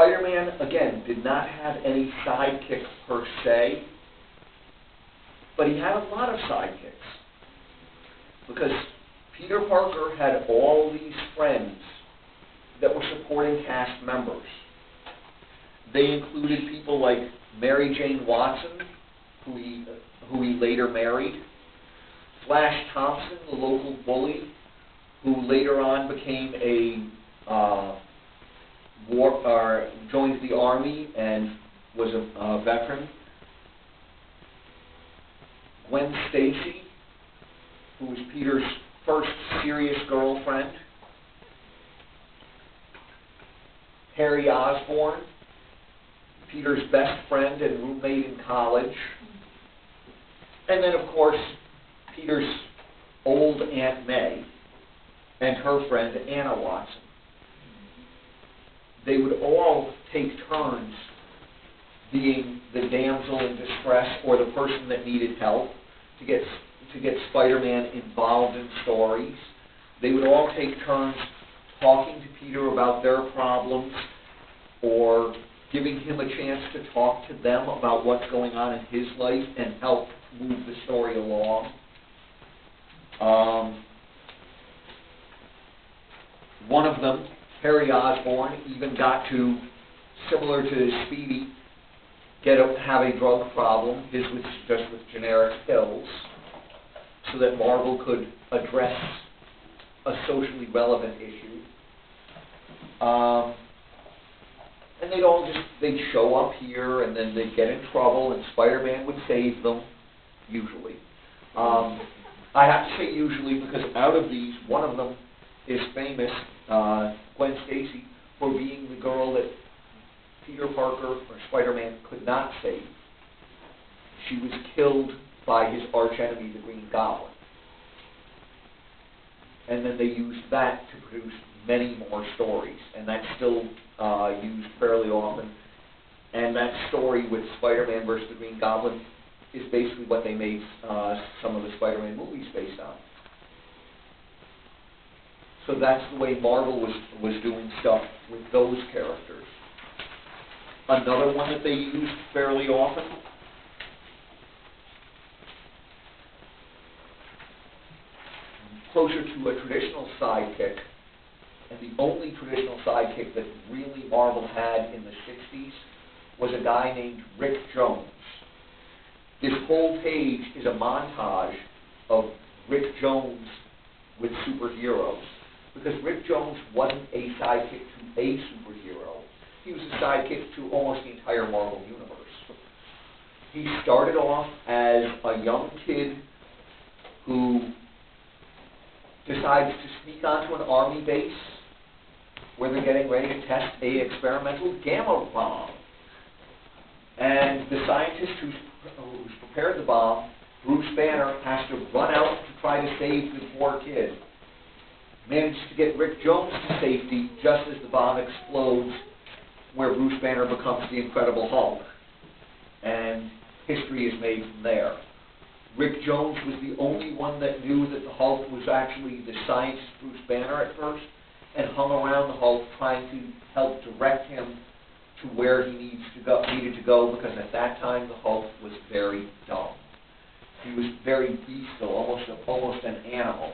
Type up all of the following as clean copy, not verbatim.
Spider-Man, again, did not have any sidekicks per se, but he had a lot of sidekicks. Because Peter Parker had all these friends that were supporting cast members. They included people like Mary Jane Watson, who he later married, Flash Thompson, the local bully, who later on became joined the army and was a veteran. Gwen Stacy, who was Peter's first serious girlfriend. Harry Osborn, Peter's best friend and roommate in college. And then, of course, Peter's old Aunt May and her friend Anna Watson. They would all take turns being the damsel in distress or the person that needed help to get Spider-Man involved in stories. They would all take turns talking to Peter about their problems or giving him a chance to talk to them about what's going on in his life and help move the story along. One of them, Harry Osborn, even got to, similar to Speedy, have a drug problem. His was just with generic pills, so that Marvel could address a socially relevant issue. And they'd show up here, and then they'd get in trouble, and Spider-Man would save them, usually. I have to say usually because out of these, one of them is famous, Gwen Stacy, for being the girl that Peter Parker or Spider-Man could not save. She was killed by his archenemy, the Green Goblin. And then they used that to produce many more stories, and that's still used fairly often. And that story with Spider-Man versus the Green Goblin is basically what they made some of the Spider-Man movies based on. So that's the way Marvel was doing stuff with those characters. Another one that they used fairly often, closer to a traditional sidekick, and the only traditional sidekick that really Marvel had in the 60s was a guy named Rick Jones. This whole page is a montage of Rick Jones with superheroes, because Rick Jones wasn't a sidekick to a superhero. He was a sidekick to almost the entire Marvel universe. He started off as a young kid who decides to sneak onto an army base where they're getting ready to test a experimental gamma bomb. And the scientist who's prepared the bomb, Bruce Banner, has to run out to try to save the poor kid. Manages to get Rick Jones to safety just as the bomb explodes, where Bruce Banner becomes the Incredible Hulk. And history is made from there. Rick Jones was the only one that knew that the Hulk was actually the scientist Bruce Banner at first, and hung around the Hulk trying to help direct him to where he needed to go, because at that time the Hulk was very dumb. He was very bestial, almost an animal.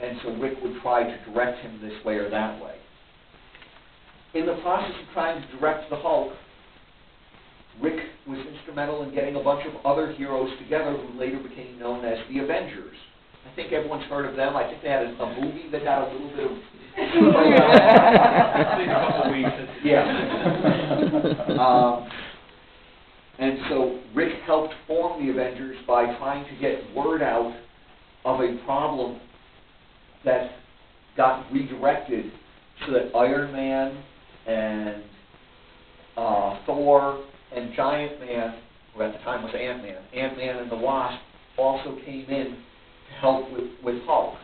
And so Rick would try to direct him this way or that way. In the process of trying to direct the Hulk, Rick was instrumental in getting a bunch of other heroes together who later became known as the Avengers. I think everyone's heard of them. I think they had a movie that got a little bit of... Yeah. And so Rick helped form the Avengers by trying to get word out of a problem that got redirected so that Iron Man and Thor and Giant Man, who at the time was Ant-Man and the Wasp, also came in to help with Hulk.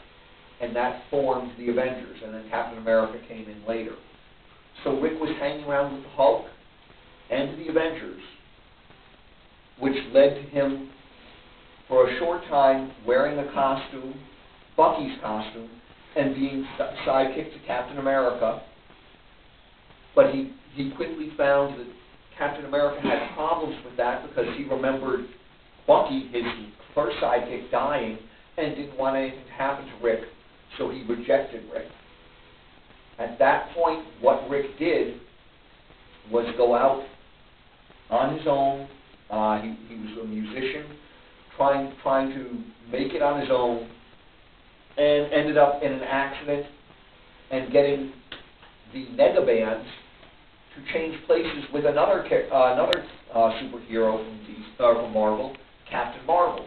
And that formed the Avengers, and then Captain America came in later. So Rick was hanging around with the Hulk and the Avengers, which led to him, for a short time, wearing a costume, Bucky's costume, and being sidekick to Captain America. but he quickly found that Captain America had problems with that because he remembered Bucky, his first sidekick, dying, and didn't want anything to happen to Rick, so he rejected Rick. At that point, what Rick did was go out on his own. He was a musician, trying to make it on his own, and ended up in an accident and getting the Negabands to change places with another superhero from Marvel, Captain Marvel.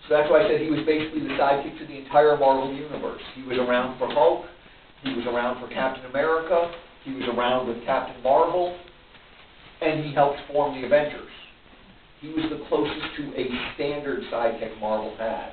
So that's why I said he was basically the sidekick to the entire Marvel universe. He was around for Hulk, he was around for Captain America, he was around with Captain Marvel, and he helped form the Avengers. He was the closest to a standard sidekick Marvel had.